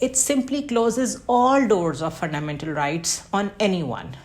it simply closes all doors of fundamental rights on anyone,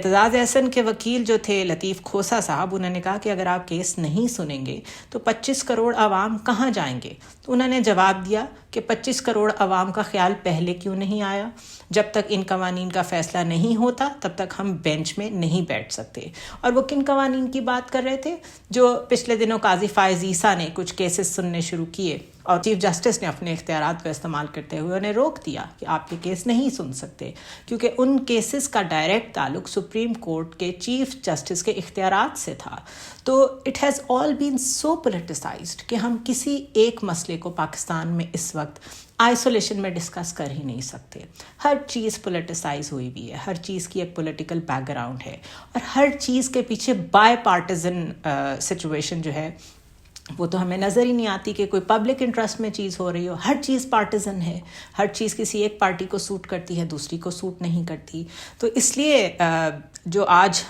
Aitzaz Ahsan کے وکیل جو تھے لطیف کھوسا صاحب، انہوں نے کہا کہ اگر آپ کیس نہیں سنیں گے تو 25 کروڑ عوام کہاں جائیں گے؟ تو انہوں نے جواب دیا کہ 25 کروڑ عوام کا خیال پہلے کیوں نہیں آیا؟ جب تک ان قوانین کا فیصلہ نہیں ہوتا تب تک ہم بینچ میں نہیں بیٹھ سکتے۔ اور وہ کن قوانین کی بات کر رہے تھے؟ جو پچھلے دنوں قاضی فائز عیسیٰ نے کچھ کیسز سننے شروع کیے اور چیف جسٹس نے اپنے اختیارات کا استعمال کرتے ہوئے انہیں روک دیا کہ آپ یہ کیس نہیں سن سکتے، کیونکہ ان کیسز کا ڈائریکٹ تعلق سپریم کورٹ کے چیف جسٹس کے اختیارات سے تھا۔ تو it has all been so politicised کہ ہم کسی ایک مسئلے کو پاکستان میں اس وقت آئسولیشن میں ڈسکس کر ہی نہیں سکتے۔ ہر چیز پولیٹیسائز ہوئی ہوئی ہے، ہر چیز کی ایک پولیٹیکل بیک گراؤنڈ ہے، اور ہر چیز کے پیچھے بائی پارٹیزن سچویشن جو ہے وہ تو ہمیں نظر ہی نہیں آتی کہ کوئی پبلک انٹرسٹ میں چیز ہو رہی ہو۔ ہر چیز پارٹیزن ہے، ہر چیز کسی ایک پارٹی کو سوٹ کرتی ہے، دوسری کو سوٹ نہیں کرتی۔ تو اس لیے جو آج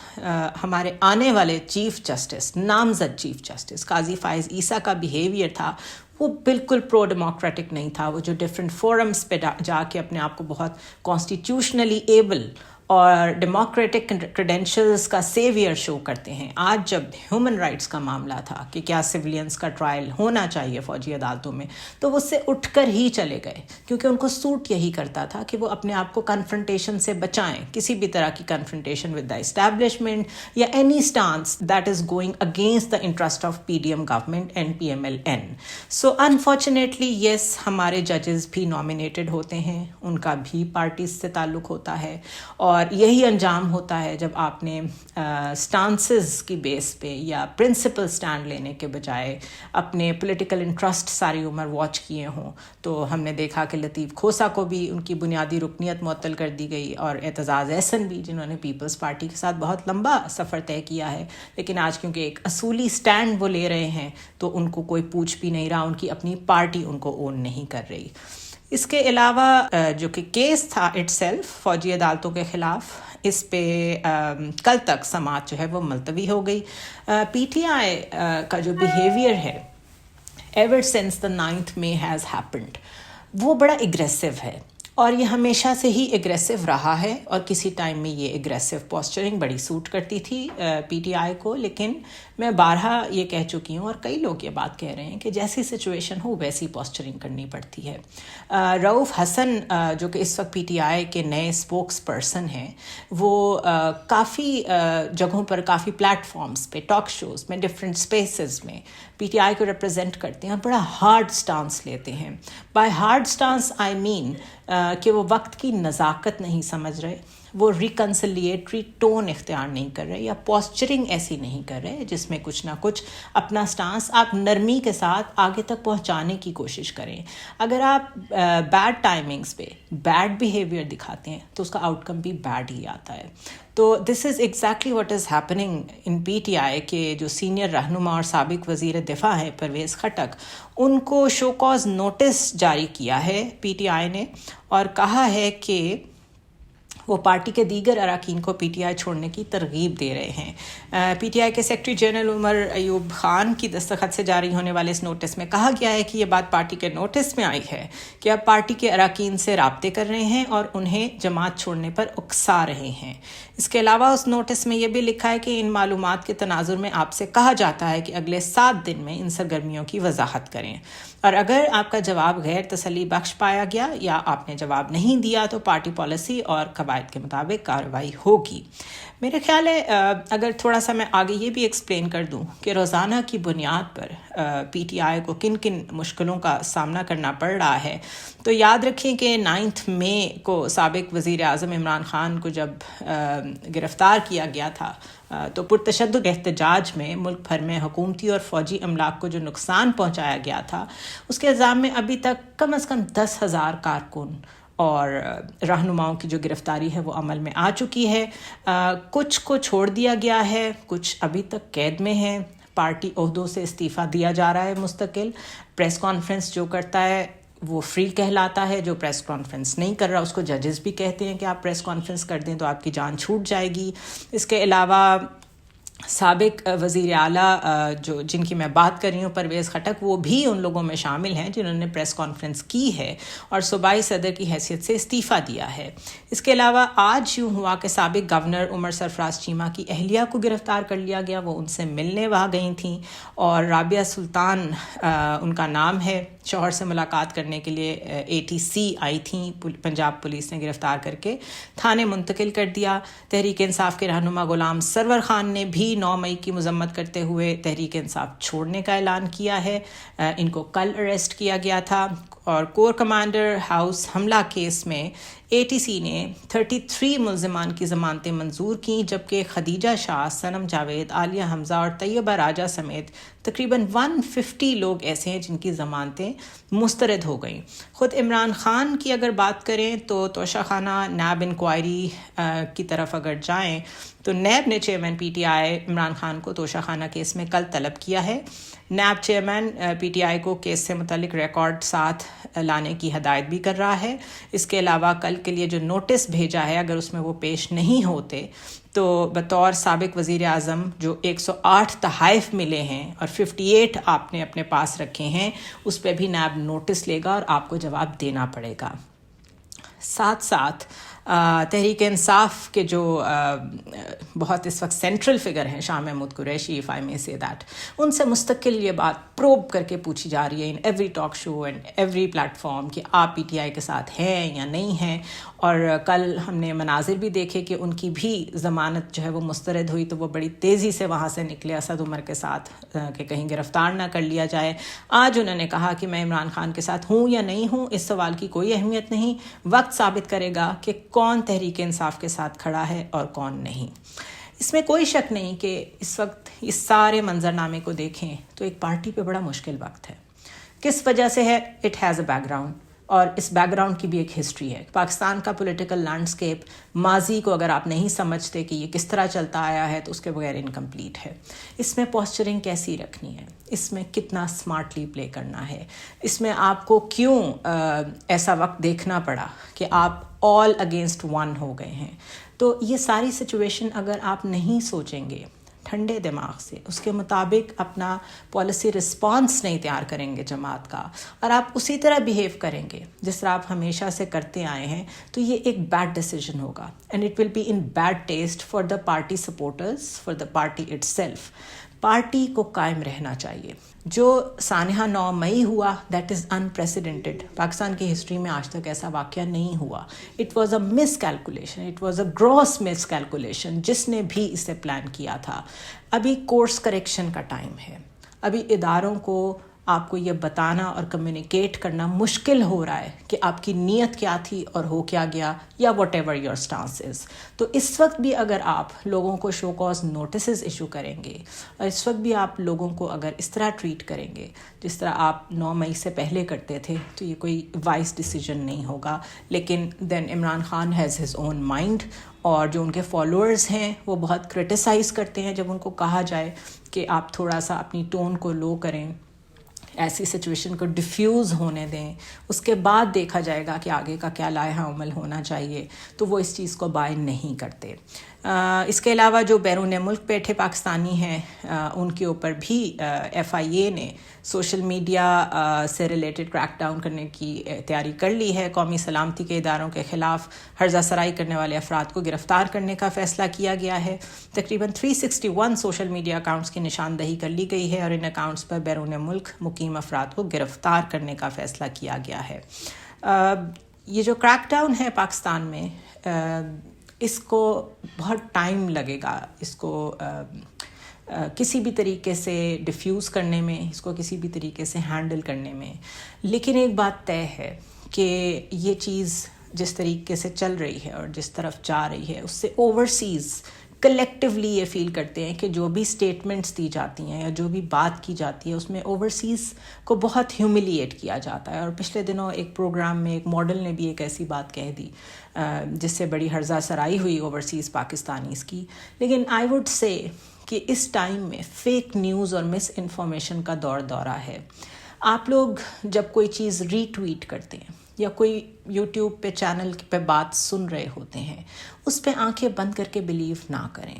ہمارے آنے والے چیف جسٹس، نامزد چیف جسٹس قاضی فائز عیسیٰ کا بیہیویئر تھا، وہ بالکل پرو ڈیموکریٹک نہیں تھا۔ وہ جو ڈفرینٹ فورمز پہ جا کے اپنے آپ کو بہت کانسٹیٹیوشنلی ایبل اور ڈیموکریٹک کریڈینشلز کا سیویئر شو کرتے ہیں، آج جب ہیومن رائٹس کا معاملہ تھا کہ کیا سویلینز کا ٹرائل ہونا چاہیے فوجی عدالتوں میں، تو وہ اس سے اٹھ کر ہی چلے گئے، کیونکہ ان کو سوٹ یہی کرتا تھا کہ وہ اپنے آپ کو کنفرنٹیشن سے بچائیں، کسی بھی طرح کی کنفرنٹیشن ود دا اسٹیبلشمنٹ یا any stance that is going against the interest of P D M government and P M L N. So unfortunately yes, ہمارے ججز بھی نامینیٹڈ ہوتے ہیں، ان کا بھی پارٹیز سے تعلق ہوتا ہے، اور یہی انجام ہوتا ہے جب آپ نے سٹانسز کی بیس پہ یا پرنسپل سٹینڈ لینے کے بجائے اپنے پولیٹیکل انٹرسٹ ساری عمر واچ کیے ہوں۔ تو ہم نے دیکھا کہ لطیف کھوسا کو بھی ان کی بنیادی رکنیت معطل کر دی گئی، اور اعتزاز احسن بھی، جنہوں نے پیپلز پارٹی کے ساتھ بہت لمبا سفر طے کیا ہے، لیکن آج کیونکہ ایک اصولی سٹینڈ وہ لے رہے ہیں تو ان کو کوئی پوچھ بھی نہیں رہا، ان کی اپنی پارٹی ان کو اون نہیں کر رہی۔ اس کے علاوہ جو کہ کیس تھا اٹ سیلف فوجی عدالتوں کے خلاف، اس پہ کل تک سماعت جو ہے وہ ملتوی ہو گئی۔ پی ٹی آئی کا جو بیہیویئر ہے ever since the 9th May has happened, وہ بڑا اگریسو ہے، اور یہ ہمیشہ سے ہی اگریسو رہا ہے، اور کسی ٹائم میں یہ اگریسو پوسچرنگ بڑی سوٹ کرتی تھی پی ٹی آئی کو۔ لیکن میں بارہا یہ کہہ چکی ہوں، اور کئی لوگ یہ بات کہہ رہے ہیں کہ جیسی سچویشن ہو ویسی پوسچرنگ کرنی پڑتی ہے۔ رؤف حسن جو کہ اس وقت پی ٹی آئی کے نئے اسپوکس پرسن ہیں، وہ کافی جگہوں پر، کافی پلیٹ فارمز پہ، ٹاک شوز میں، ڈفرینٹ اسپیسز میں پی ٹی آئی کو ریپرزینٹ کرتے ہیں، اور بڑا ہارڈ سٹانس لیتے ہیں۔ بائی ہارڈ سٹانس آئی مین کہ وہ وقت کی نزاکت نہیں سمجھ رہے، وہ ریکنسلیٹری ٹون اختیار نہیں کر رہے، یا پوسچرنگ ایسی نہیں کر رہے جس میں کچھ نہ کچھ اپنا سٹانس آپ نرمی کے ساتھ آگے تک پہنچانے کی کوشش کریں۔ اگر آپ بیڈ ٹائمنگز پہ بیڈ بیہیویئر دکھاتے ہیں تو اس کا آؤٹ کم بھی بیڈ ہی آتا ہے۔ تو this is exactly what is happening in P T I کے جو سینئر رہنما اور سابق وزیر دفاع ہیں پرویز خٹک، ان کو شو کاز نوٹس جاری کیا ہے پی ٹی آئی نے، اور کہا ہے کہ وہ پارٹی کے دیگر اراکین کو پی ٹی آئی چھوڑنے کی ترغیب دے رہے ہیں۔ پی ٹی آئی کے سیکرٹری جنرل عمر ایوب خان کی دستخط سے جاری ہونے والے اس نوٹس میں کہا گیا ہے کہ یہ بات پارٹی کے نوٹس میں آئی ہے کہ اب پارٹی کے اراکین سے رابطے کر رہے ہیں اور انہیں جماعت چھوڑنے پر اکسا رہے ہیں۔ اس کے علاوہ اس نوٹس میں یہ بھی لکھا ہے کہ ان معلومات کے تناظر میں آپ سے کہا جاتا ہے کہ اگلے 7 دن میں ان سرگرمیوں کی وضاحت کریں، اور اگر آپ کا جواب غیر تسلی بخش پایا گیا یا آپ نے جواب نہیں دیا تو پارٹی پالیسی اور قواعد کے مطابق کارروائی ہوگی۔ میرے خیال ہے اگر تھوڑا سا میں آگے یہ بھی ایکسپلین کر دوں کہ روزانہ کی بنیاد پر پی ٹی آئی کو کن کن مشکلوں کا سامنا کرنا پڑ رہا ہے، تو یاد رکھیں کہ 9 مئی کو سابق وزیر اعظم عمران خان کو جب گرفتار کیا گیا تھا تو پرتشدد احتجاج میں ملک بھر میں حکومتی اور فوجی املاک کو جو نقصان پہنچایا گیا تھا، اس کے الزام میں ابھی تک کم از کم 10,000 کارکن اور رہنماؤں کی جو گرفتاری ہے وہ عمل میں آ چکی ہے۔ کچھ کو چھوڑ دیا گیا ہے، کچھ ابھی تک قید میں ہیں، پارٹی عہدوں سے استعفیٰ دیا جا رہا ہے مستقل، پریس کانفرنس جو کرتا ہے وہ فری کہلاتا ہے، جو پریس کانفرنس نہیں کر رہا اس کو ججز بھی کہتے ہیں کہ آپ پریس کانفرنس کر دیں تو آپ کی جان چھوٹ جائے گی۔ اس کے علاوہ سابق وزیر اعلیٰ جن کی میں بات کر رہی ہوں پرویز خٹک، وہ بھی ان لوگوں میں شامل ہیں جنہوں نے پریس کانفرنس کی ہے اور صوبائی صدر کی حیثیت سے استعفیٰ دیا ہے۔ اس کے علاوہ آج یوں ہوا کہ سابق گورنر عمر سرفراز چیمہ کی اہلیہ کو گرفتار کر لیا گیا، وہ ان سے ملنے وہاں گئی تھیں، اور رابعہ سلطان ان کا نام ہے، شوہر سے ملاقات کرنے کے لیے ATC آئی تھیں، پنجاب پولیس نے گرفتار کر کے تھانے منتقل کر دیا۔ تحریک انصاف کے رہنما غلام سرور خان نے بھی 9 مئی کی مذمت کرتے ہوئے تحریک انصاف چھوڑنے کا اعلان کیا ہے۔ ان کو کل اریسٹ کیا گیا تھا۔ اور کور کمانڈر ہاؤس حملہ کیس میں ATC نے 33 ملزمان کی ضمانتیں منظور کیں، جبکہ خدیجہ شاہ، صنم جاوید، عالیہ حمزہ اور طیبہ راجہ سمیت تقریباً 150 لوگ ایسے ہیں جن کی ضمانتیں مسترد ہو گئیں۔ خود عمران خان کی اگر بات کریں تو توشہ خانہ نیب انکوائری کی طرف اگر جائیں تو نیب نے چیئرمین PTI عمران خان کو توشہ خانہ کیس میں کل طلب کیا ہے۔ نیب چیئرمین PTI کو کیس سے متعلق ریکارڈ ساتھ لانے کی ہدایت بھی کر رہا ہے۔ اس کے علاوہ کل کے لیے جو نوٹس بھیجا ہے، اگر اس میں وہ پیش نہیں ہوتے تو بطور سابق وزیر اعظم جو 108 تحائف ملے ہیں اور 58 آپ نے اپنے پاس رکھے ہیں، اس پہ بھی نیب نوٹس لے گا اور آپ کو جواب دینا پڑے گا۔ ساتھ ساتھ تحریک انصاف کے جو بہت اس وقت سینٹرل فگر ہیں، Shah Mahmood Qureshi, if I may say that، ان سے مستقل یہ بات پروب کر کے پوچھی جا رہی ہے in every talk show and every plate form کہ آپ PTI کے ساتھ ہیں یا نہیں ہیں۔ اور کل ہم نے مناظر بھی دیکھے کہ ان کی بھی ضمانت جو ہے وہ مسترد ہوئی، تو وہ بڑی تیزی سے وہاں سے نکلے اسد عمر کے ساتھ کہ کہیں گرفتار نہ کر لیا جائے۔ آج انہوں نے کہا کہ میں عمران خان کے ساتھ ہوں یا نہیں ہوں، اس سوال کی کوئی اہمیت نہیں، وقت ثابت کرے گا کہ کون تحریک انصاف کے ساتھ کھڑا ہے اور کون نہیں۔ اس میں کوئی شک نہیں کہ اس وقت اس سارے منظرنامے کو دیکھیں تو ایک پارٹی پہ بڑا مشکل وقت ہے۔ کس وجہ سے ہے؟ It has a back ground, اور اس بیک گراؤنڈ کی بھی ایک ہسٹری ہے۔ پاکستان کا پولیٹیکل لینڈسکیپ ماضی کو اگر آپ نہیں سمجھتے کہ یہ کس طرح چلتا آیا ہے تو اس کے بغیر انکمپلیٹ ہے۔ اس میں پوسچرنگ کیسی رکھنی ہے، اس میں کتنا سمارٹلی پلے کرنا ہے، اس میں آپ کو کیوں ایسا وقت دیکھنا پڑا کہ آپ آل اگینسٹ ون ہو گئے ہیں۔ تو یہ ساری سچویشن اگر آپ نہیں سوچیں گے ٹھنڈے دماغ سے، اس کے مطابق اپنا پالیسی رسپانس نہیں تیار کریں گے جماعت کا، اور آپ اسی طرح بیہیو کریں گے جس طرح آپ ہمیشہ سے کرتے آئے ہیں، تو یہ ایک بیڈ ڈیسیجن ہوگا، and it will be an bad taste for the party supporters, for the party itself. Party کو قائم رہنا چاہیے۔ جو سانحہ 9 مئی ہوا دیٹ از انپریسیڈنٹڈ، پاکستان کی ہسٹری میں آج تک ایسا واقعہ نہیں ہوا۔ It was a miscalculation, it was a gross miscalculation, جس نے بھی اسے پلان کیا تھا۔ ابھی کورس کریکشن کا ٹائم ہے، ابھی اداروں کو آپ کو یہ بتانا اور کمیونیکیٹ کرنا مشکل ہو رہا ہے کہ آپ کی نیت کیا تھی اور ہو کیا گیا، یا واٹ ایور یور اسٹانس از۔ تو اس وقت بھی اگر آپ لوگوں کو شو کاز نوٹسز ایشو کریں گے، اور اس وقت بھی آپ لوگوں کو اگر اس طرح ٹریٹ کریں گے جس طرح آپ 9 مئی سے پہلے کرتے تھے، تو یہ کوئی وائز ڈیسیجن نہیں ہوگا۔ لیکن then Imran Khan has his own mind, اور جو ان کے فالوورز ہیں وہ بہت کرٹیسائز کرتے ہیں جب ان کو کہا جائے کہ آپ تھوڑا سا اپنی ٹون کو لو کریں، ایسی سچویشن کو ڈیفیوز ہونے دیں، اس کے بعد دیکھا جائے گا کہ آگے کا کیا لائحہ عمل ہونا چاہیے، تو وہ اس چیز کو بائی نہیں کرتے۔ اس کے علاوہ جو بیرون ملک بیٹھے پاکستانی ہیں ان کے اوپر بھی FIA نے سوشل میڈیا سے ریلیٹڈ کریک ڈاؤن کرنے کی تیاری کر لی ہے۔ قومی سلامتی کے اداروں کے خلاف ہرزہ سرائی کرنے والے افراد کو گرفتار کرنے کا فیصلہ کیا گیا ہے۔ تقریباً 361 سوشل میڈیا اکاؤنٹس کی نشاندہی کر لی گئی ہے، اور ان اکاؤنٹس پر بیرون ملک مقیم افراد کو گرفتار کرنے کا فیصلہ کیا گیا ہے۔ یہ جو کریک ڈاؤن ہے پاکستان میں، اس کو بہت ٹائم لگے گا، اس کو کسی بھی طریقے سے ڈیفیوز کرنے میں، اس کو کسی بھی طریقے سے ہینڈل کرنے میں۔ لیکن ایک بات طے ہے کہ یہ چیز جس طریقے سے چل رہی ہے اور جس طرف جا رہی ہے، اس سے اوورسیز کلیکٹیولی یہ فیل کرتے ہیں کہ جو بھی اسٹیٹمنٹس دی جاتی ہیں یا جو بھی بات کی جاتی ہے اس میں اوورسیز کو بہت ہیوملیٹ کیا جاتا ہے۔ اور پچھلے دنوں ایک پروگرام میں ایک ماڈل نے بھی ایک ایسی بات کہہ دی جس سے بڑی ہرزہ سرائی ہوئی اوورسیز پاکستانیز کی۔ لیکن آئی وڈ سے کہ اس ٹائم میں فیک نیوز اور مس انفارمیشن کا دورہ ہے۔ آپ لوگ جب کوئی چیز ری ٹویٹ کرتے ہیں یا کوئی یوٹیوب پہ چینل پہ بات سن رہے ہوتے ہیں، اس پہ آنکھیں بند کر کے بلیو نہ کریں.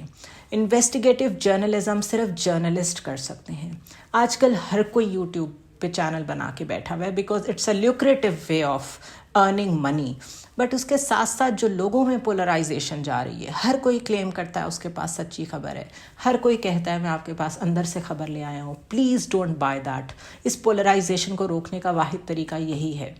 انویسٹیگیٹو جرنلزم صرف جرنلسٹ کر سکتے ہیں. آج کل ہر کوئی یوٹیوب پہ چینل بنا کے بیٹھا ہوا ہے because it's a lucrative way of earning money. But اس کے ساتھ ساتھ جو لوگوں میں پولرائزیشن جا رہی ہے، ہر کوئی کلیم کرتا ہے اس کے پاس سچی خبر ہے، ہر کوئی کہتا ہے میں آپ کے پاس اندر سے خبر لے آیا ہوں. Please don't buy that. اس پولرائزیشن کو روکنے کا واحد طریقہ یہی ہے.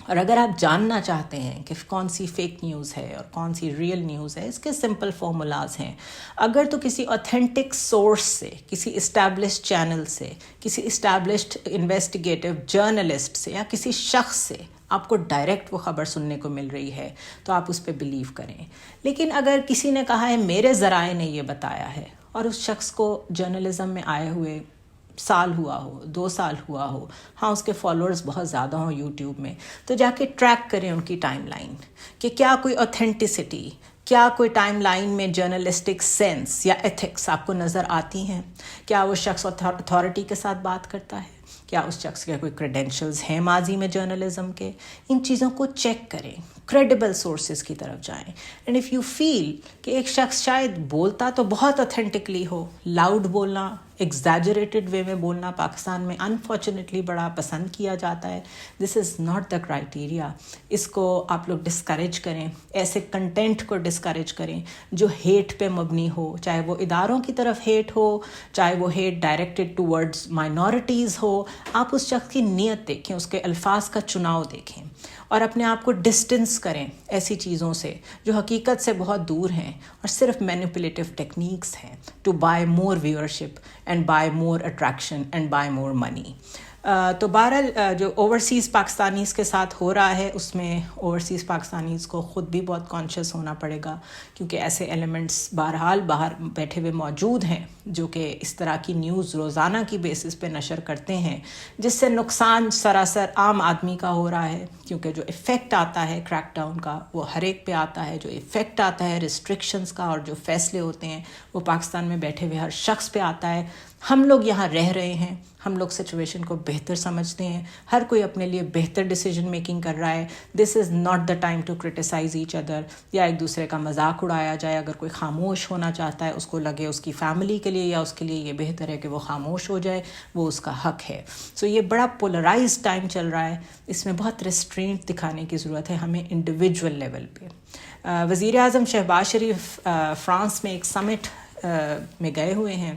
اور اگر آپ جاننا چاہتے ہیں کہ کون سی فیک نیوز ہے اور کون سی ریئل نیوز ہے، اس کے سمپل فارمولاز ہیں. اگر تو کسی اوتھینٹک سورس سے، کسی اسٹیبلشڈ چینل سے، کسی اسٹیبلشڈ انویسٹیگیٹو جرنلسٹ سے یا کسی شخص سے آپ کو ڈائریکٹ وہ خبر سننے کو مل رہی ہے تو آپ اس پہ بلیو کریں. لیکن اگر کسی نے کہا ہے میرے ذرائع نے یہ بتایا ہے، اور اس شخص کو جرنلزم میں آئے ہوئے سال ہوا ہو، 2 سال ہوا ہو، ہاں اس کے فالوورز بہت زیادہ ہوں یوٹیوب میں، تو جا کے ٹریک کریں ان کی ٹائم لائن کہ کیا کوئی اوتھینٹسٹی، کیا کوئی ٹائم لائن میں جرنلسٹک سینس یا ایتھکس آپ کو نظر آتی ہیں. کیا وہ شخص اتھارٹی کے ساتھ بات کرتا ہے، کیا اس شخص کے کوئی کریڈینشلز ہیں ماضی میں جرنلزم کے. ان چیزوں کو چیک کریں، کریڈیبل سورسز کی طرف جائیں. اینڈ اف یو فیل کہ ایک شخص شاید بولتا تو بہت اوتھینٹکلی ہو، لاؤڈ بولنا، ایگزیجریٹڈ وے میں بولنا پاکستان میں انفارچونیٹلی بڑا پسند کیا جاتا ہے. This is not the criteria. اس کو آپ لوگ ڈسکریج کریں، ایسے کنٹینٹ کو ڈسکریج کریں جو ہیٹ پہ مبنی ہو، چاہے وہ اداروں کی طرف ہیٹ ہو، چاہے وہ ہیٹ ڈائریکٹڈ ٹورڈز مائنورٹیز ہو. آپ اس شخص کی نیت دیکھیں، اس کے الفاظ کا چناؤ دیکھیں، اور اپنے آپ کو ڈسٹنس کریں ایسی چیزوں سے جو حقیقت سے بہت دور ہیں اور صرف مینیپولیٹو ٹیکنیکس ہیں to buy more viewership and buy more attraction and buy more money. تو بہرحال جو اوورسیز پاکستانیز کے ساتھ ہو رہا ہے، اس میں اوورسیز پاکستانیز کو خود بھی بہت کانشیس ہونا پڑے گا، کیونکہ ایسے ایلیمنٹس بہرحال باہر بیٹھے ہوئے موجود ہیں جو کہ اس طرح کی نیوز روزانہ کی بیسس پہ نشر کرتے ہیں، جس سے نقصان سراسر عام آدمی کا ہو رہا ہے. کیونکہ جو ایفیکٹ آتا ہے کریک ڈاؤن کا وہ ہر ایک پہ آتا ہے، جو ایفیکٹ آتا ہے ریسٹرکشنز کا اور جو فیصلے ہوتے ہیں وہ پاکستان میں بیٹھے ہوئے ہر شخص پہ آتا ہے. ہم لوگ یہاں رہ رہے ہیں، ہم لوگ سچویشن کو بہتر سمجھتے ہیں، ہر کوئی اپنے لیے بہتر ڈیسیجن میکنگ کر رہا ہے. This is not the time to criticise each other یا ایک دوسرے کا مذاق اڑایا جائے. اگر کوئی خاموش ہونا چاہتا ہے، اس کو لگے اس کی فیملی کے لیے یا اس کے لیے یہ بہتر ہے کہ وہ خاموش ہو جائے، وہ اس کا حق ہے. سو یہ بڑا پولرائز ٹائم چل رہا ہے، اس میں بہت ریسٹرینٹ دکھانے کی ضرورت ہے ہمیں انڈیویجول لیول پہ. وزیر اعظم شہباز شریف فرانس میں ایک سمٹ میں گئے ہوئے ہیں،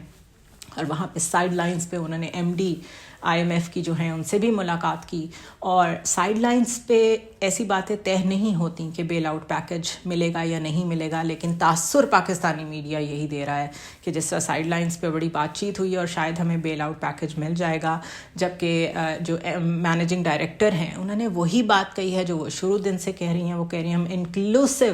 اور وہاں پہ سائیڈ لائنز پہ انہوں نے M D I M F کی جو ہیں ان سے بھی ملاقات کی. اور سائیڈ لائنز پہ ایسی باتیں طے نہیں ہوتی کہ بیل آؤٹ پیکج ملے گا یا نہیں ملے گا، لیکن تاثر پاکستانی میڈیا یہی دے رہا ہے کہ جس طرح سائیڈ لائنز پہ بڑی بات چیت ہوئی اور شاید ہمیں بیل آؤٹ پیکج مل جائے گا، جبکہ جو مینیجنگ ڈائریکٹر ہیں انہوں نے وہی بات کہی ہے جو وہ شروع دن سے کہہ رہی ہیں. وہ کہہ رہی ہیں ہم انکلوسیو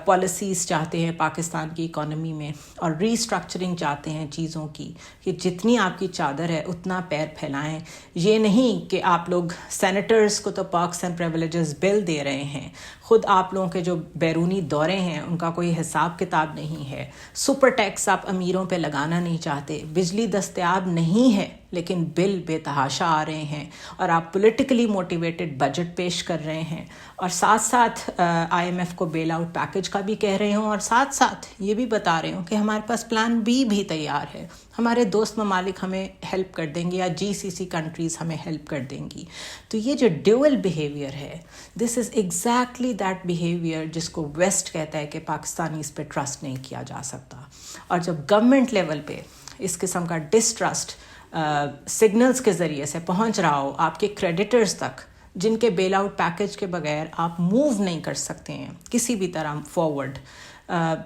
پالیسیز چاہتے ہیں پاکستان کی اکانومی میں، اور ری اسٹرکچرنگ چاہتے ہیں چیزوں کی، کہ جتنی آپ کی چادر ہے اتنا پیر پھیلائیں. یہ نہیں کہ آپ لوگ سینیٹرز کو تو پرکس اینڈ پریویلیجز بل دے رہے ہیں، خود آپ لوگوں کے جو بیرونی دورے ہیں ان کا کوئی حساب کتاب نہیں ہے. سپر ٹیکس آپ امیروں پہ لگانا نہیں چاہتے، بجلی دستیاب نہیں ہے لیکن بل بے تحاشا آ رہے ہیں، اور آپ پولیٹیکلی موٹیویٹڈ بجٹ پیش کر رہے ہیں، اور ساتھ ساتھ آئی ایم ایف کو بیل آؤٹ پیکج کا بھی کہہ رہے ہوں، اور ساتھ ساتھ یہ بھی بتا رہے ہوں کہ ہمارے پاس پلان بی بھی تیار ہے، ہمارے دوست ممالک ہمیں ہیلپ کر دیں گے یا جی سی سی کنٹریز ہمیں ہیلپ کر دیں گی. تو یہ جو ڈیول بیہیویئر ہے، this is exactly that behaviour جس کو ویسٹ کہتا ہے کہ پاکستانی اس پہ ٹرسٹ نہیں کیا جا سکتا. اور جب گورنمنٹ لیول پہ اس قسم کا ڈسٹرسٹ سگنلز کے ذریعے سے پہنچ رہا ہو آپ کے کریڈیٹرز تک، جن کے بیل آؤٹ پیکج کے بغیر آپ موو نہیں کر سکتے ہیں کسی بھی طرح فارورڈ،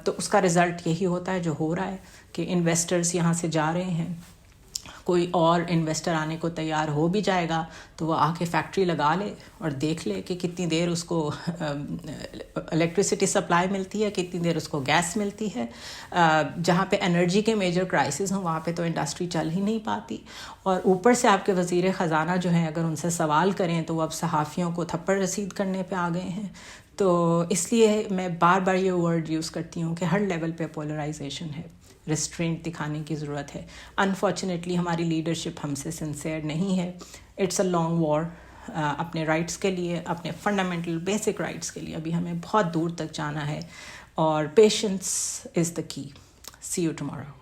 تو اس کا رزلٹ یہی ہوتا ہے جو ہو رہا ہے کہ انویسٹرز یہاں سے جا رہے ہیں. کوئی اور انویسٹر آنے کو تیار ہو بھی جائے گا تو وہ آ کے فیکٹری لگا لے اور دیکھ لے کہ کتنی دیر اس کو الیکٹریسٹی سپلائی ملتی ہے، کتنی دیر اس کو گیس ملتی ہے. جہاں پہ انرجی کے میجر کرائسس ہوں وہاں پہ تو انڈسٹری چل ہی نہیں پاتی. اور اوپر سے آپ کے وزیر خزانہ جو ہیں اگر ان سے سوال کریں تو وہ اب صحافیوں کو تھپڑ رسید کرنے پہ آ گئے ہیں. تو اس لیے میں بار بار یہ ورڈ یوز کرتی ہوں کہ ہر لیول پہ پولرائزیشن ہے. ریسٹرینٹ دکھانے کی ضرورت ہے. انفارچونیٹلی ہماری لیڈرشپ ہم سے سنسیئر نہیں ہے. اٹس اے لانگ وار. اپنے رائٹس کے لیے, اپنے فنڈامنٹل بیسک رائٹس کے لیے ابھی ہمیں بہت دور تک جانا ہے, اور پیشنس از دا کی. سی یو ٹمارو.